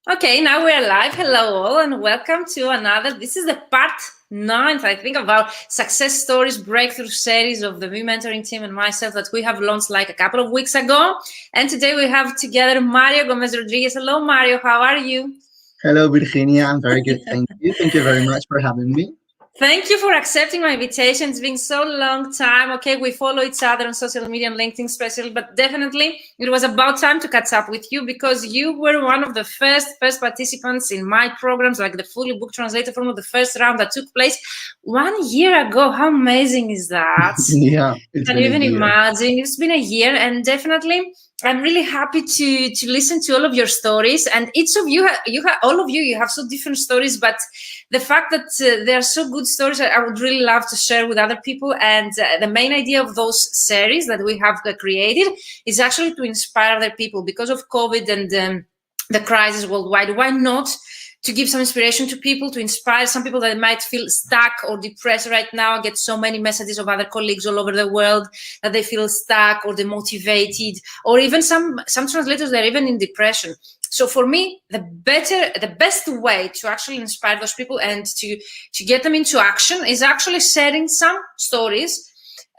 Okay, now we're live. Hello all and welcome to another. This is the part 9, I think, of our success stories breakthrough series of the Me Mentoring team and myself that we have launched like a couple of weeks ago. And today we have together Mario Gómez Rodríguez. Hello, Mario. How are you? Hello, Virginia. I'm very good. Thank you. Thank you very much for having me. Thank you for accepting my invitation. It's been so long time. Okay, we follow each other on social media and LinkedIn especially, but definitely it was about time to catch up with you because you were one of the first participants in my programs, like the fully booked translator from the first round that took place 1 year ago. How amazing is that? Yeah, it's Can you been a even year. imagine? It's been a year, and definitely I'm really happy to listen to all of your stories. And each of you, all of you have so different stories. But the fact that they are so good stories, I would really love to share with other people. And the main idea of those series that we have created is actually to inspire other people because of COVID and the crisis worldwide. Why not? To give some inspiration to people, to inspire some people that might feel stuck or depressed right now. I get so many messages of other colleagues all over the world that they feel stuck or demotivated, or even some translators, they're even in depression. So for me, the best way to actually inspire those people and to get them into action is actually sharing some stories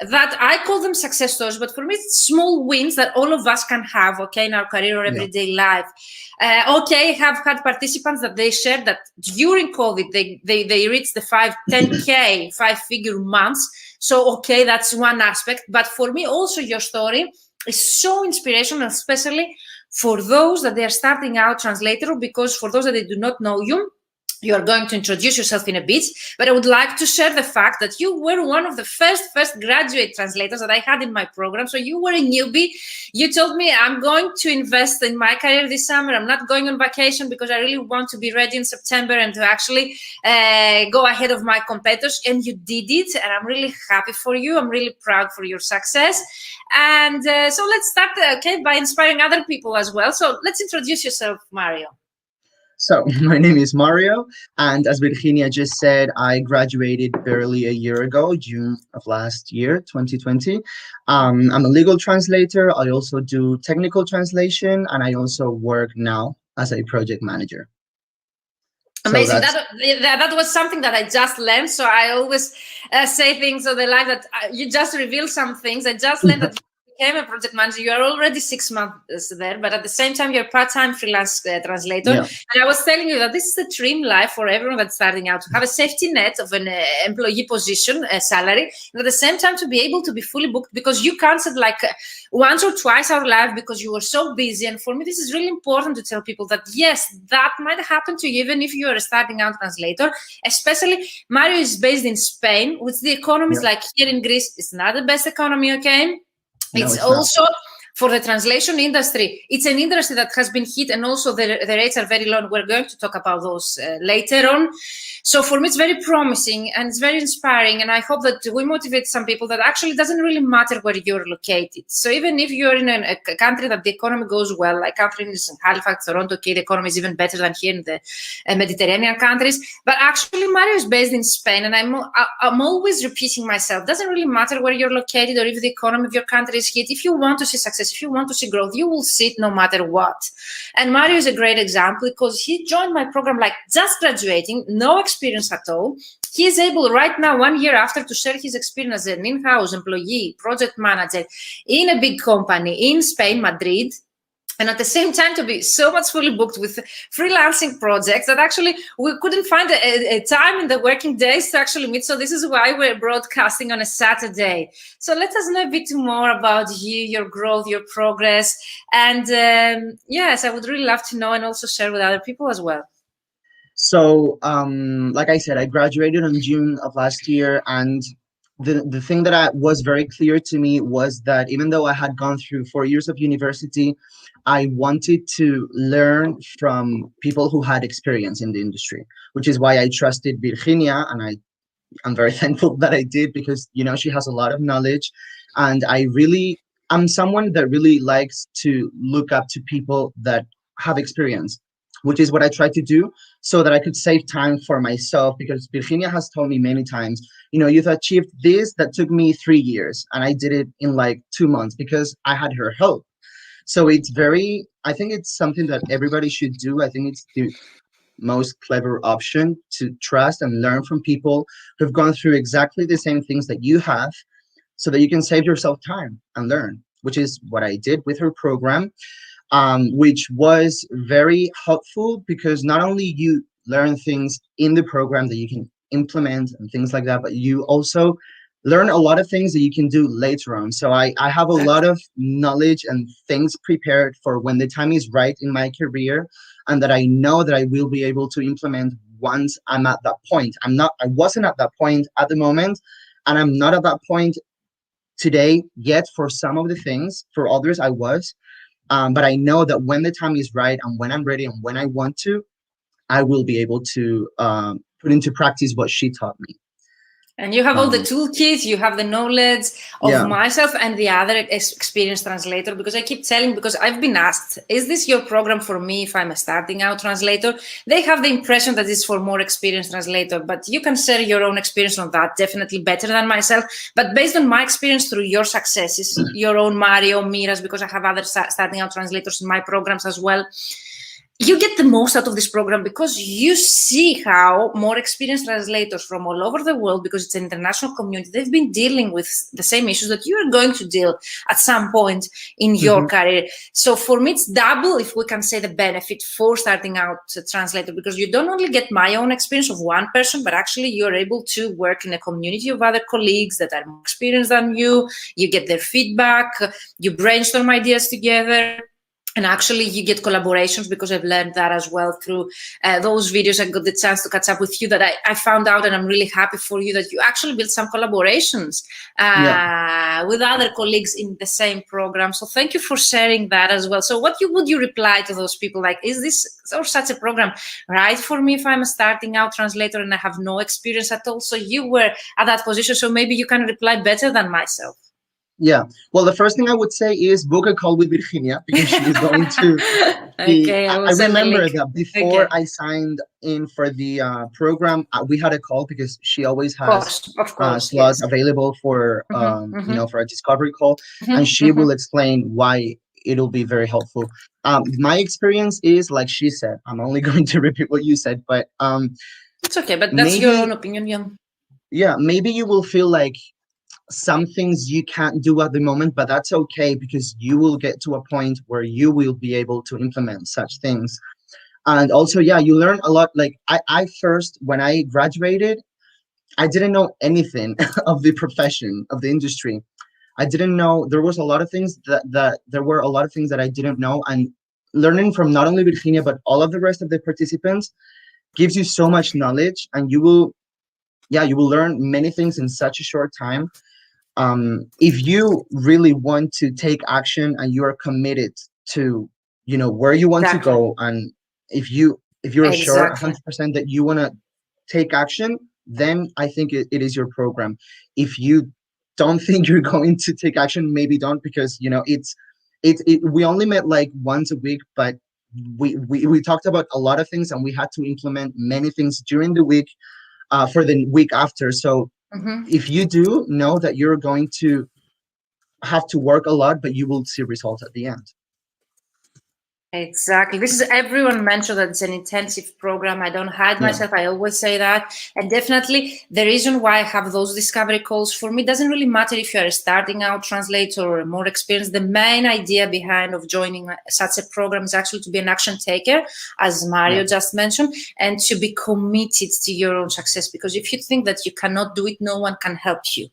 that I call them success stories, but for me, it's small wins that all of us can have, okay, in our career or everyday life. Okay, I have had participants that they shared that during COVID, they reached the 10K, 5-figure months. So, okay, that's one aspect. But for me, also your story is so inspirational, especially for those that they are starting out translator, because for those that they do not know you are going to introduce yourself in a bit, but I would like to share the fact that you were one of the first graduate translators that I had in my program. So you were a newbie. You told me, I'm going to invest in my career this summer. I'm not going on vacation because I really want to be ready in September and to actually go ahead of my competitors. And you did it. And I'm really happy for you. I'm really proud for your success. And so let's start, okay, by inspiring other people as well. So let's introduce yourself, Mario. So, my name is Mario, and as Virginia just said, I graduated barely a year ago, June of last year, 2020. I'm a legal translator. I also do technical translation, and I also work now as a project manager. So Amazing. that's That was something that I just learned. So I always say things on the live that you just reveal some things. I just learned that you became a project manager. You are already 6 months there, but at the same time, you're part-time freelance translator. yeah. And I was telling you that this is the dream life for everyone that's starting out, to have a safety net of an employee position, a salary, and at the same time to be able to be fully booked because you canceled like once or twice our live because you were so busy. And for me, this is really important to tell people that yes, that might happen to you even if you are a starting out translator. Especially Mario is based in Spain, which the economy is like here in Greece. It's not the best economy, okay? No, It's it's not. also for the translation industry. It's an industry that has been hit, and also the rates are very low. We're going to talk about those later on. So for me, it's very promising and it's very inspiring. And I hope that we motivate some people that actually doesn't really matter where you're located. So even if you're in a country that the economy goes well, like countries in Halifax, Toronto, okay, the economy is even better than here in the Mediterranean countries. But actually, Mario is based in Spain, and I'm always repeating myself. Doesn't really matter where you're located or if the economy of your country is hit. If you want to see success, if you want to see growth, you will see it no matter what. And Mario is a great example because he joined my program like just graduating, no experience at all. He is able right now, 1 year after, to share his experience as an in-house employee, project manager in a big company in Spain, Madrid. And at the same time, to be so much fully booked with freelancing projects that actually we couldn't find a time in the working days to actually meet. So this is why we're broadcasting on a Saturday. So let us know a bit more about you, your growth, your progress. And yes, I would really love to know and also share with other people as well. So, like I said, I graduated in June of last year, and the thing that was very clear to me was that even though I had gone through 4 years of university, I wanted to learn from people who had experience in the industry, which is why I trusted Virginia, and I'm very thankful that I did because she has a lot of knowledge, and I'm someone that really likes to look up to people that have experience, which is what I tried to do so that I could save time for myself, because Virginia has told me many times, you've achieved this that took me 3 years, and I did it in like 2 months because I had her help. So it's very I think it's something that everybody should do. I think it's the most clever option to trust and learn from people who've gone through exactly the same things that you have, so that you can save yourself time and learn, which is what I did with her program, which was very helpful because not only you learn things in the program that you can implement and things like that, but you also learn a lot of things that you can do later on. So I have a lot of knowledge and things prepared for when the time is right in my career, and that I know that I will be able to implement once I'm at that point. I wasn't at that point at the moment, and I'm not at that point today yet for some of the things. For others, I was. But I know that when the time is right and when I'm ready and when I want to, I will be able to put into practice what she taught me. And you have all the toolkits, you have the knowledge of myself and the other experienced translator, because I keep telling, because I've been asked, is this your program for me if I'm a starting out translator? They have the impression that it's for more experienced translator, but you can share your own experience on that, definitely better than myself. But based on my experience through your successes, your own Mario, Mira's, because I have other starting out translators in my programs as well, you get the most out of this program because you see how more experienced translators from all over the world, because it's an international community, they've been dealing with the same issues that you are going to deal at some point in your career. So for me, it's double, if we can say, the benefit for starting out a translator, because you don't only get my own experience of one person, but actually you're able to work in a community of other colleagues that are more experienced than you. You get their feedback, you brainstorm ideas together. And actually, you get collaborations, because I've learned that as well through those videos. I got the chance to catch up with you, that I found out, and I'm really happy for you that you actually built some collaborations with other colleagues in the same program. So thank you for sharing that as well. So what would you reply to those people? Like, is this or such a program right for me if I'm a starting out translator and I have no experience at all? So you were at that position, so maybe you can reply better than myself. Yeah. Well, the first thing I would say is book a call with Virginia, because she is going to be. Okay, I remember that before I signed in for the program, we had a call, because she always has of course, slots available for for a discovery call, and she will explain why it'll be very helpful. My experience is, like she said, I'm only going to repeat what you said, but it's okay. But that's your own opinion, yeah. Yeah, maybe you will feel like some things you can't do at the moment, but that's okay, because you will get to a point where you will be able to implement such things. And also, yeah, you learn a lot. Like I first, when I graduated, I didn't know anything of the profession, of the industry. I didn't know, there was a lot of things there were a lot of things that I didn't know. And learning from not only Virginia, but all of the rest of the participants gives you so much knowledge, and you will learn many things in such a short time. If you really want to take action and you are committed to, where you want to go, and if you're sure 100% that you want to take action, then I think it is your program. If you don't think you're going to take action, maybe don't, because we only met like once a week, but we talked about a lot of things, and we had to implement many things during the week for the week after. So if you do know that you're going to have to work a lot, but you will see results at the end. Exactly. This is, everyone mentioned that it's an intensive program. I don't hide myself. I always say that. And definitely the reason why I have those discovery calls, for me, doesn't really matter if you're a starting out translator or more experienced. The main idea behind of joining such a program is actually to be an action taker, as Mario just mentioned, and to be committed to your own success. Because if you think that you cannot do it, no one can help you.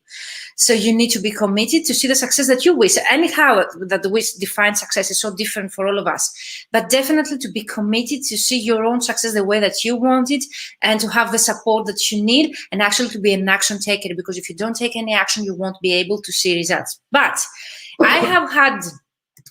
So you need to be committed to see the success that you wish. Anyhow, that the wish defined success is so different for all of us. But definitely to be committed to see your own success the way that you want it, and to have the support that you need, and actually to be an action taker, because if you don't take any action, you won't be able to see results. But I have had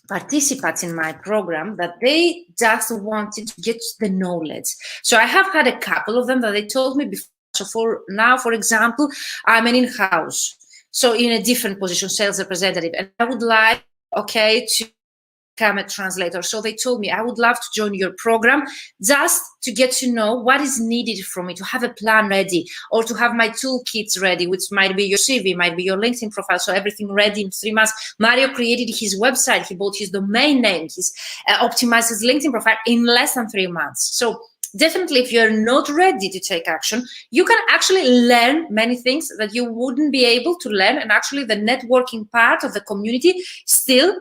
participants in my program that they just wanted to get the knowledge. So I have had a couple of them that they told me before. So for example, I'm an in-house, so in a different position, sales representative, and I would like, to become a translator. So they told me, I would love to join your program just to get to know what is needed from me, to have a plan ready, or to have my toolkits ready, which might be your CV, might be your LinkedIn profile. So everything ready in 3 months. Mario created his website. He bought his domain name. He's optimized his LinkedIn profile in less than 3 months. So definitely, if you're not ready to take action, you can actually learn many things that you wouldn't be able to learn. And actually the networking part of the community still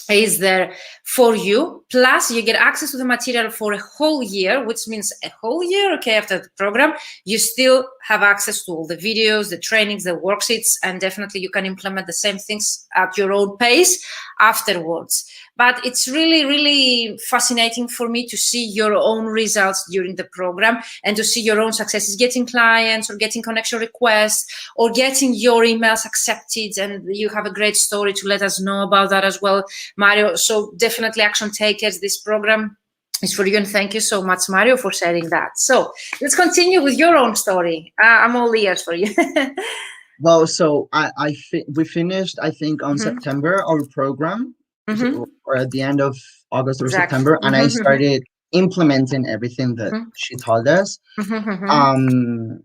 is there for you. Plus you get access to the material for a whole year, which means a whole year, okay, after the program, you still have access to all the videos, the trainings, the worksheets, and definitely you can implement the same things at your own pace afterwards. But it's really, really fascinating for me to see your own results during the program and to see your own successes, getting clients or getting connection requests or getting your emails accepted. And you have a great story to let us know about that as well, Mario. So definitely, action takers, this program is for you. And thank you so much, Mario, for sharing that. So let's continue with your own story. I'm all ears for you. Well, so we finished, I think, on September our program. Or at the end of August or September, and I started implementing everything that she told us. And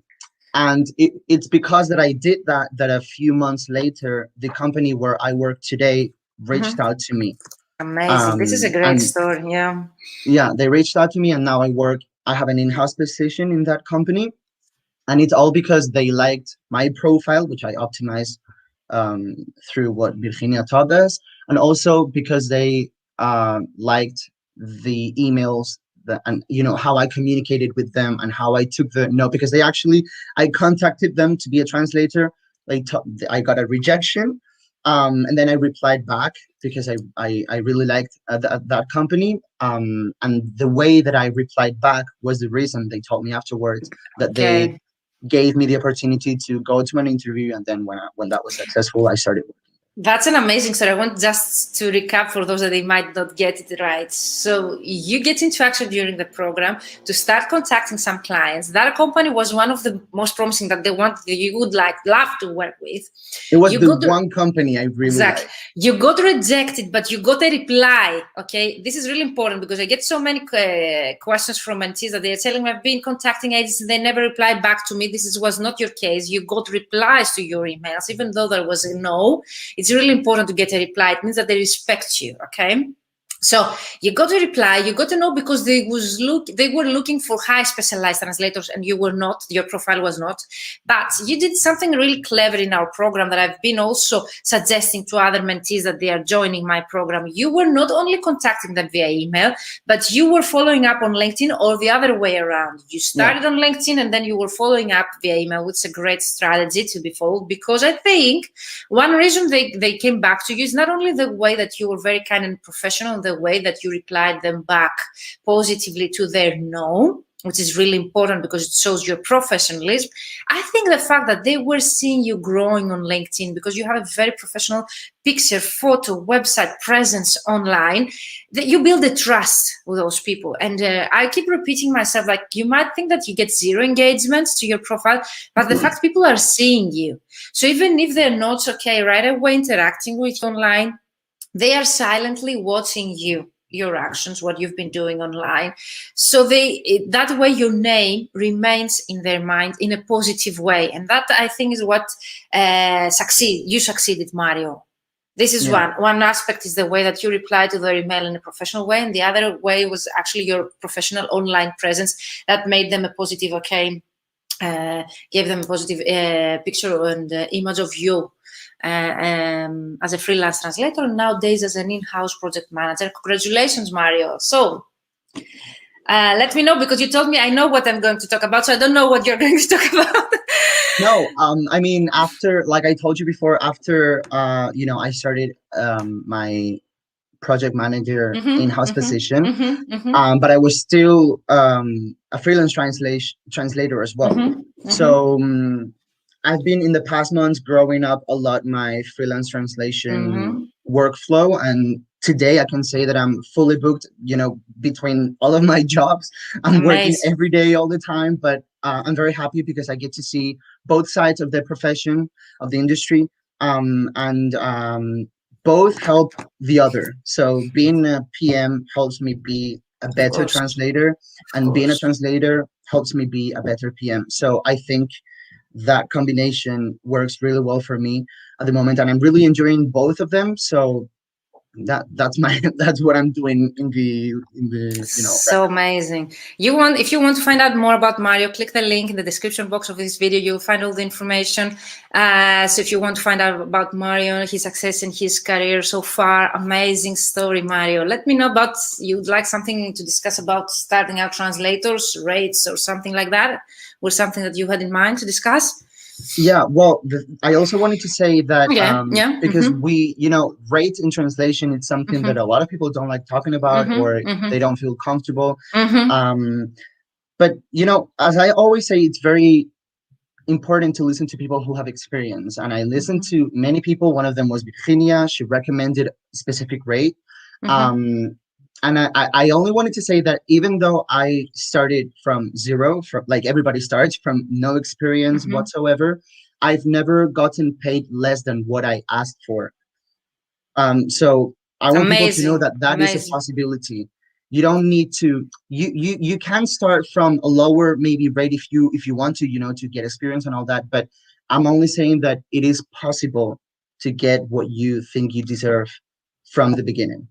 it's because that I did that a few months later, the company where I work today reached out to me. Amazing. This is a great story. Yeah, they reached out to me, and now I have an in-house position in that company, and it's all because they liked my profile, which I optimized through what Virginia taught us, and also because they liked the emails and how I communicated with them and how I took the no, because I contacted them to be a translator. I got a rejection, and then I replied back because I really liked that company, and the way that I replied back was the reason they told me afterwards that they gave me the opportunity to go to an interview, and then when that was successful, I started working. That's an amazing story. I want just to recap for those that they might not get it right. So you get into action during the program to start contacting some clients. That company was one of the most promising that you would love to work with. It was one company I really liked. You got rejected, but you got a reply. Okay, this is really important because I get so many questions from mentees that they are telling me I've been contacting agents and they never replied back to me. This was not your case. You got replies to your emails, even though there was a no. It's really important to get a reply. It means that they respect you, okay? So you got a reply, you got to know because they were looking for high specialized translators and you were not, your profile was not. But you did something really clever in our program that I've been also suggesting to other mentees that they are joining my program. You were not only contacting them via email, but you were following up on LinkedIn or the other way around. You started on LinkedIn and then you were following up via email, which is a great strategy to be followed, because I think one reason they came back to you is not only the way that you were very kind and professional, the way that you replied them back positively to their no, which is really important because it shows your professionalism. I think the fact that they were seeing you growing on LinkedIn because you have a very professional picture, photo, website presence online, that you build a trust with those people. And I keep repeating myself, like, you might think that you get 0 engagements to your profile, but the fact people are seeing you. So even if they're not right away interacting with you online, they are silently watching your actions, what you've been doing online. So that way your name remains in their mind in a positive way. And that, I think, is what you succeeded, Mario. This is one aspect is the way that you reply to their email in a professional way. And the other way was actually your professional online presence that made them a positive, gave them a positive picture and image of you. As a freelance translator, nowadays as an in-house project manager. Congratulations, Mario. So let me know, because you told me I know what I'm going to talk about, so I don't know what you're going to talk about. No, I mean, after, like I told you before, after I started my project manager in-house position, but I was still a freelance translator as well. So I've been in the past months growing up a lot my freelance translation workflow, and today I can say that I'm fully booked, between all of my jobs. I'm working every day, all the time, but I'm very happy because I get to see both sides of the profession, of the industry, and both help the other. So being a PM helps me be a Of better course, translator, of and being a course. translator helps me be a better PM. So I think that combination works really well for me at the moment, and I'm really enjoying both of them. So that's my that's what I'm doing in the right So amazing. If you want to find out more about Mario, click the link in the description box of this video. You'll find all the information. So if you want to find out about Mario, his success in his career so far, amazing story, Mario. Let me know about you'd like something to discuss about starting out translators, rates, or something like that, or something that you had in mind to discuss. Yeah, well, I also wanted to say that Yeah. because rate in translation, it's something that a lot of people don't like talking about, or they don't feel comfortable. Um, but as I always say, it's very important to listen to people who have experience. And I listened to many people. One of them was Virginia. She recommended a specific rate. And I only wanted to say that even though I started from zero, from like everybody starts from no experience whatsoever, I've never gotten paid less than what I asked for. So I want people to know Amazing. that that is a Amazing. possibility. You don't need to. You can start from a lower maybe rate if you want to to get experience and all that. But I'm only saying that it is possible to get what you think you deserve from the beginning.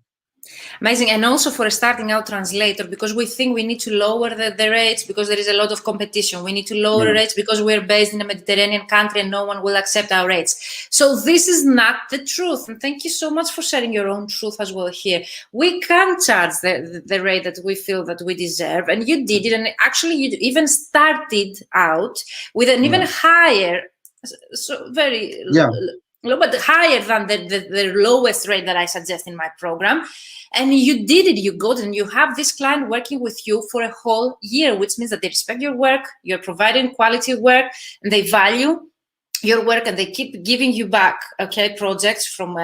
Amazing. And also for a starting out translator, because we think we need to lower the rates because there is a lot of competition. We need to lower rates because we're based in a Mediterranean country and no one will accept our rates. So this is not the truth. And thank you so much for sharing your own truth as well here. We can charge the rate that we feel that we deserve. And you did it. And actually you even started out with an even higher, so very low, but higher than the lowest rate that I suggest in my program. And you did it, you got it, and you have this client working with you for a whole year, which means that they respect your work, you're providing quality work, and they value your work, and they keep giving you back, projects from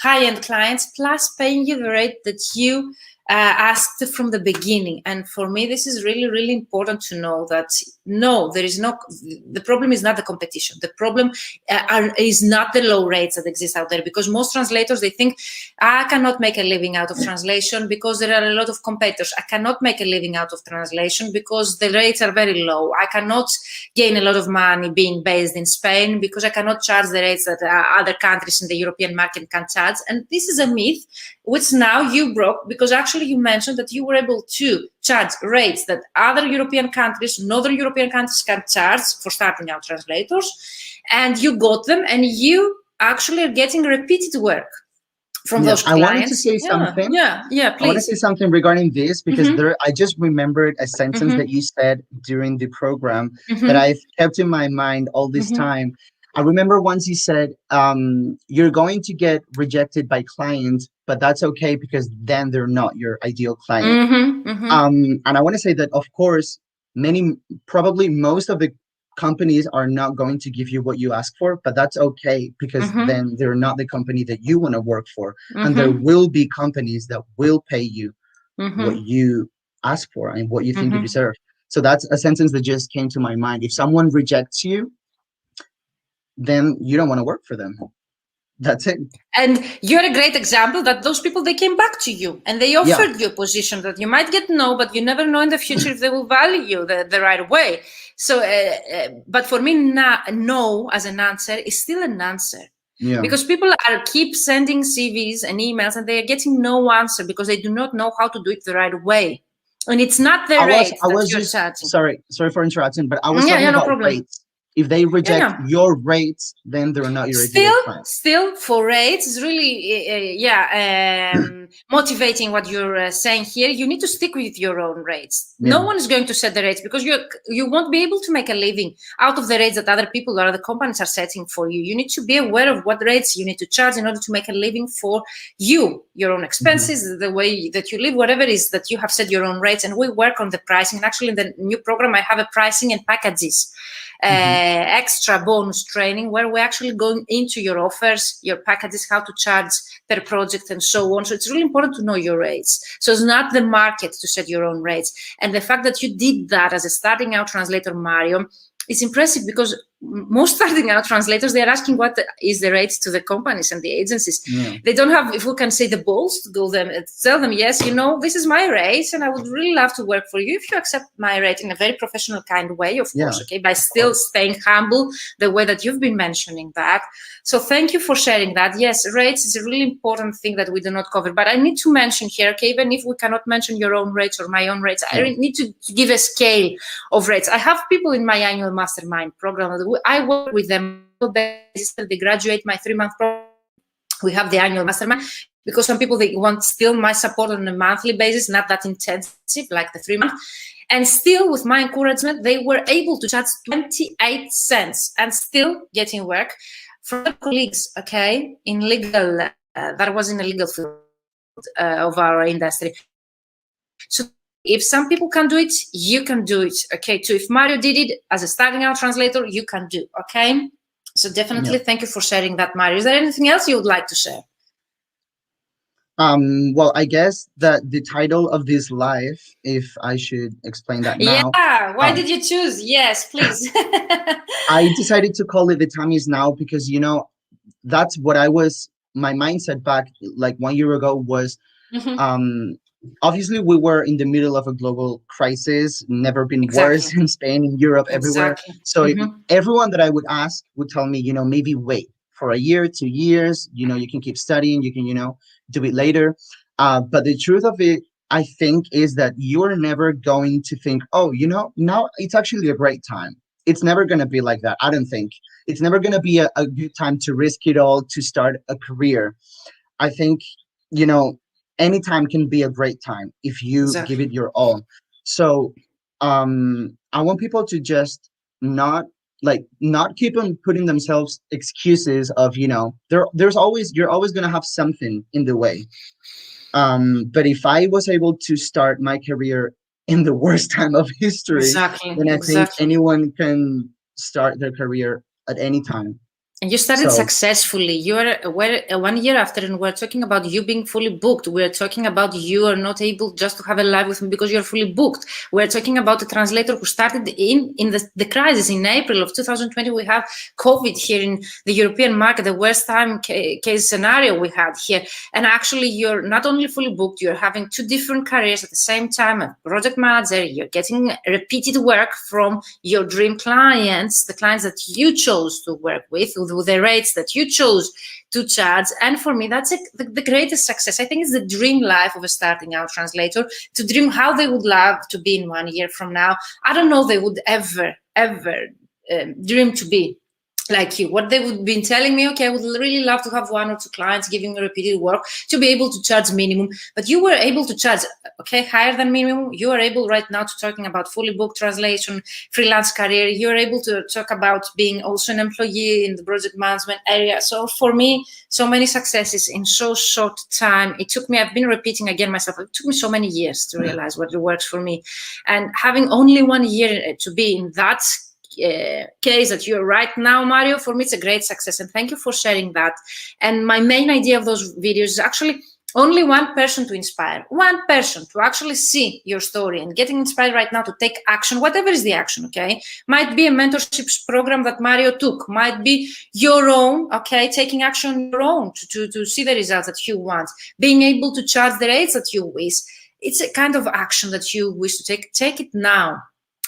high-end clients, plus paying you the rate that you asked from the beginning. And for me, this is really, really important to know that the problem is not the competition. The problem is not the low rates that exist out there, because most translators, they think, I cannot make a living out of translation because there are a lot of competitors. I cannot make a living out of translation because the rates are very low. I cannot gain a lot of money being based in Spain because I cannot charge the rates that other countries in the European market can charge. And this is a myth which now you broke, because actually you mentioned that you were able to charge rates that other European countries, northern European countries can charge for starting out translators, and you got them, and you actually are getting repeated work from those clients. I wanted to say something. Please. I want to say something regarding this, because I just remembered a sentence that you said during the program that I've kept in my mind all this time. I remember once you said, you're going to get rejected by clients, but that's okay because then they're not your ideal client. And I want to say that, of course, probably most of the companies are not going to give you what you ask for, but that's okay because then they're not the company that you want to work for. And there will be companies that will pay you what you ask for and what you think you deserve. So that's a sentence that just came to my mind. If someone rejects you, then you don't want to work for them. That's it. And you're a great example that those people, they came back to you and they offered you a position that you might get no, but you never know in the future if they will value you the right way. So, but for me, no as an answer is still an answer. Because people keep sending CVs and emails and they are getting no answer because they do not know how to do it the right way. And it's not the rate that you're charging. Sorry for interrupting, but I was talking about rates. If they reject your rates, then they're not your ideal client. Still, for rates, it's really, motivating what you're saying here. You need to stick with your own rates. No one is going to set the rates because you won't be able to make a living out of the rates that other people or other companies are setting for you. You need to be aware of what rates you need to charge in order to make a living for you, your own expenses, the way that you live, whatever it is that you have set your own rates. And we work on the pricing. And actually, in the new program, I have a pricing and packages. Extra bonus training where we're actually going into your offers, your packages, how to charge per project and so on. So it's really important to know your rates. So it's not the market to set your own rates. And the fact that you did that as a starting out translator, Mario, is impressive because most starting out translators, they're asking what is the rate to the companies and the agencies. Yeah. They don't have, if we can say, the balls to go them, tell them, yes, this is my rate, and I would really love to work for you if you accept my rate in a very professional kind of way, of course, okay, by still staying humble, the way that you've been mentioning that. So thank you for sharing that. Yes, rates is a really important thing that we do not cover, but I need to mention here, okay, even if we cannot mention your own rates or my own rates, I need to give a scale of rates. I have people in my annual mastermind program. I work with them. They graduate my 3-month program. We have the annual mastermind because some people, they want still my support on a monthly basis, not that intensive like the 3 months. And still, with my encouragement, they were able to charge 28 cents and still getting work from their colleagues, okay, in legal, that was in the legal field of our industry. So if some people can do it, you can do it, okay, too. If Mario did it as a starting out translator, you can do, okay? So definitely thank you for sharing that, Mario. Is there anything else you would like to share? Well, I guess that the title of this live, if I should explain that now. Yeah, why did you choose? Yes, please. I decided to call it The Time Is Now because, that's what my mindset back like 1 year ago was, obviously we were in the middle of a global crisis, never been worse in Spain, in Europe, everywhere. So everyone that I would ask would tell me, maybe wait for a year, 2 years, you can keep studying, you can, do it later. But the truth of it, I think, is that you're never going to think, oh, now it's actually a great time. It's never going to be like that. I don't think it's never going to be a good time to risk it all to start a career. I think, any time can be a great time if you give it your all. So I want people to just not keep on putting themselves excuses of, you're always going to have something in the way. But if I was able to start my career in the worst time of history, then I think anyone can start their career at any time. And you started successfully. You are 1 year after, and we're talking about you being fully booked. We're talking about you are not able just to have a live with me because you're fully booked. We're talking about a translator who started in the crisis in April of 2020. We have COVID here in the European market, the worst time case scenario we had here. And actually, you're not only fully booked, you're having 2 different careers at the same time. A project manager, you're getting repeated work from your dream clients, the clients that you chose to work with the rates that you chose to charge. And for me, that's the greatest success. I think it's the dream life of a starting out translator, to dream how they would love to be in 1 year from now. I don't know they would ever dream to be like you. What they would be telling me, okay, I would really love to have 1 or 2 clients giving me repeated work to be able to charge minimum. But you were able to charge, okay, higher than minimum. You are able right now to talking about fully booked translation, freelance career. You're able to talk about being also an employee in the project management area. So for me, so many successes in so short time. It took me, I've been repeating again myself, it took me so many years to realize what works for me. And having only 1 year to be in that case that you're right now, Mario, for me it's a great success, and thank you for sharing that. And my main idea of those videos is actually only one person to inspire, one person to actually see your story and getting inspired right now to take action, whatever is the action, okay? Might be a mentorship program that Mario took, might be your own, okay, taking action on your own to see the results that you want, being able to charge the rates that you wish. It's a kind of action that you wish to take it now.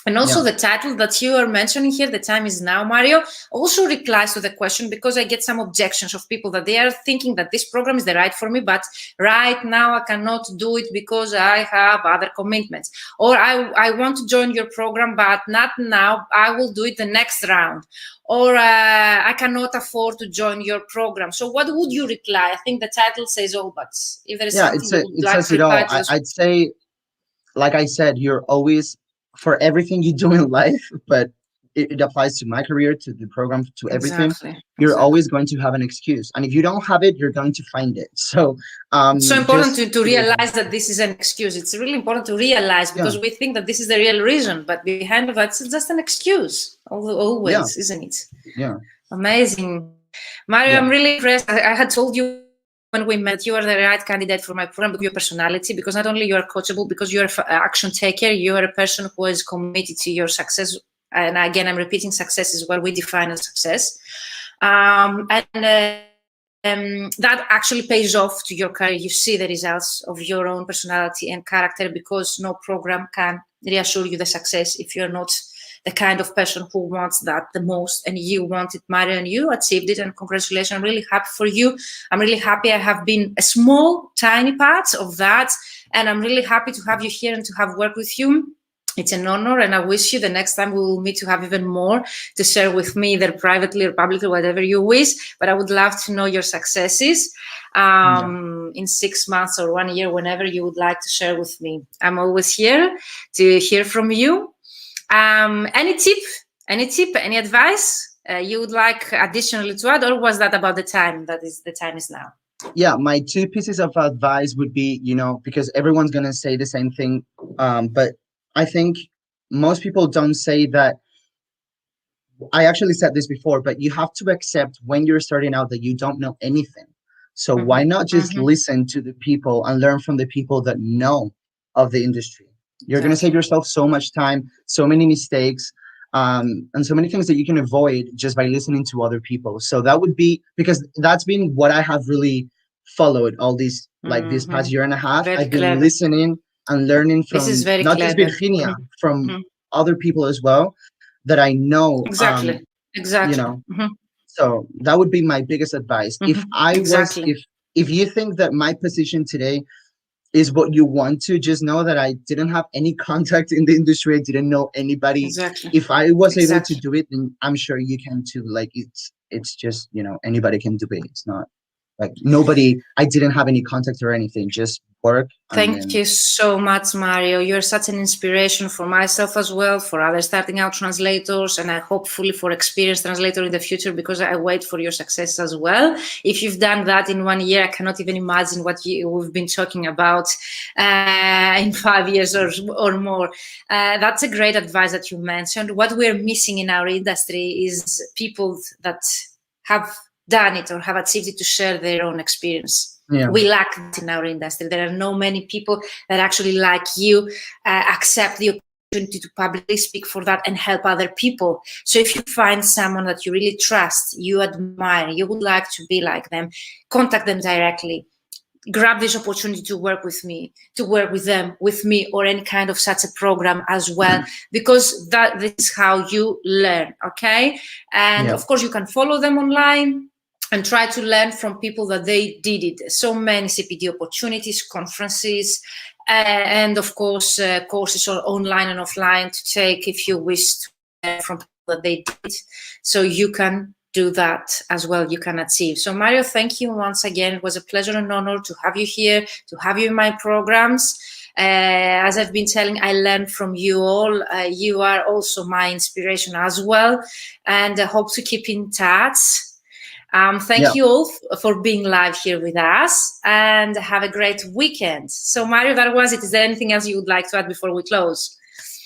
And also the title that you are mentioning here, The Time Is Now, Mario, also replies to the question, because I get some objections of people that they are thinking that this program is the right for me, but right now I cannot do it because I have other commitments. Or I want to join your program, but not now, I will do it the next round. Or I cannot afford to join your program. So what would you reply? I think the title says all, but if there is something you would like to reply to, I'd say, like I said, you're always, for everything you do in life, but it applies to my career, to the program, to everything. You're always going to have an excuse, and if you don't have it, you're going to find it. So it's so important to realize that this is an excuse. It's really important to realize, because we think that this is the real reason, but behind of that, it's just an excuse. Always, isn't it? Yeah. Amazing, Mario. I'm really impressed. I had told you when we met, you are the right candidate for my program, because your personality, because not only you are coachable, because you're an action taker, you are a person who is committed to your success. And again, I'm repeating, success is what we define as success. That actually pays off to your career. You see the results of your own personality and character, because no program can reassure you the success if you're not the kind of person who wants that the most, and you want it, Mario, and you achieved it, and congratulations. I'm really happy for you. I'm really happy I have been a small, tiny part of that, and I'm really happy to have you here and to have worked with you. It's an honor, and I wish you the next time we will meet to have even more to share with me, either privately or publicly, whatever you wish. But I would love to know your successes in 6 months or 1 year, whenever you would like to share with me. I'm always here to hear from you. Any tip, any advice you would like additionally to add, or was that about the time? The time is now. Yeah, my 2 pieces of advice would be, because everyone's going to say the same thing, but I think most people don't say that. I actually said this before, but you have to accept when you're starting out that you don't know anything. So why not just listen to the people and learn from the people that know of the industry? You're going to save yourself so much time, so many mistakes, and so many things that you can avoid just by listening to other people. So that would be, because that's been what I have really followed all these, like this past year and a half. I've been listening and learning from not just Virginia, from other people as well that I know. Exactly. So that would be my biggest advice. If you think that my position today is what you want to, just know that I didn't have any contact in the industry. I didn't know anybody. If I was able to do it, then I'm sure you can too. Like it's just, anybody can do it. It's not like nobody, I didn't have any contact or anything, just work. Thank you so much, Mario. You're such an inspiration for myself as well, for other starting out translators, and I hopefully for experienced translator in the future, because I wait for your success as well. If you've done that in 1 year, I cannot even imagine what we've been talking about in 5 years or more. That's a great advice that you mentioned. What we're missing in our industry is people that have done it or have achieved it to share their own experience. We lack that in our industry. There are no many people that actually, like you, accept the opportunity to publicly speak for that and help other people. So if you find someone that you really trust, you admire, you would like to be like them, contact them directly. Grab this opportunity to work with me, to work with them, with me, or any kind of such a program as well, because this is how you learn, okay? And of course, you can follow them online and try to learn from people that they did it. So many CPD opportunities, conferences, and of course, courses online and offline to take if you wish to learn from people that they did. So you can do that as well, you can achieve. So Mario, thank you once again. It was a pleasure and honor to have you here, to have you in my programs. As I've been telling, I learned from you all. You are also my inspiration as well, and I hope to keep in touch. Thank you all for being live here with us, and have a great weekend. So Mario, that was it. Is there anything else you would like to add before we close?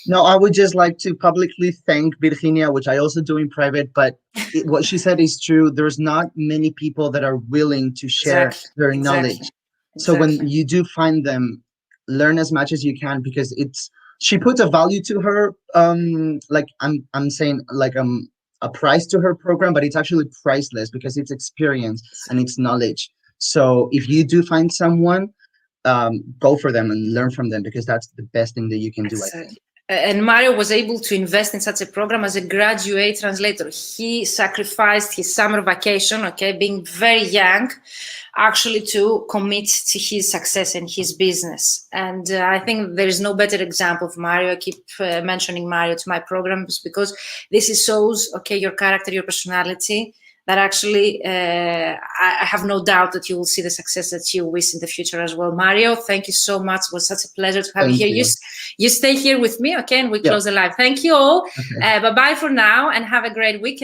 No, I would just like to publicly thank Virginia, which I also do in private, but what she said is true. There's not many people that are willing to share their knowledge. So when you do find them, learn as much as you can, because she puts a value to her, like I'm saying, like a price to her program, but it's actually priceless because it's experience and it's knowledge. So if you do find someone, go for them and learn from them, because that's the best thing that you can do, I think. And Mario was able to invest in such a program as a graduate translator. He sacrificed his summer vacation, being very young, actually to commit to his success and his business. And I think there is no better example of Mario. I keep mentioning Mario to my programs because this shows, your character, your personality, that actually I have no doubt that you will see the success that you wish in the future as well. Mario, thank you so much. It was such a pleasure to have you here. You stay here with me, and we close the live. Thank you all. Bye-bye for now, and have a great weekend.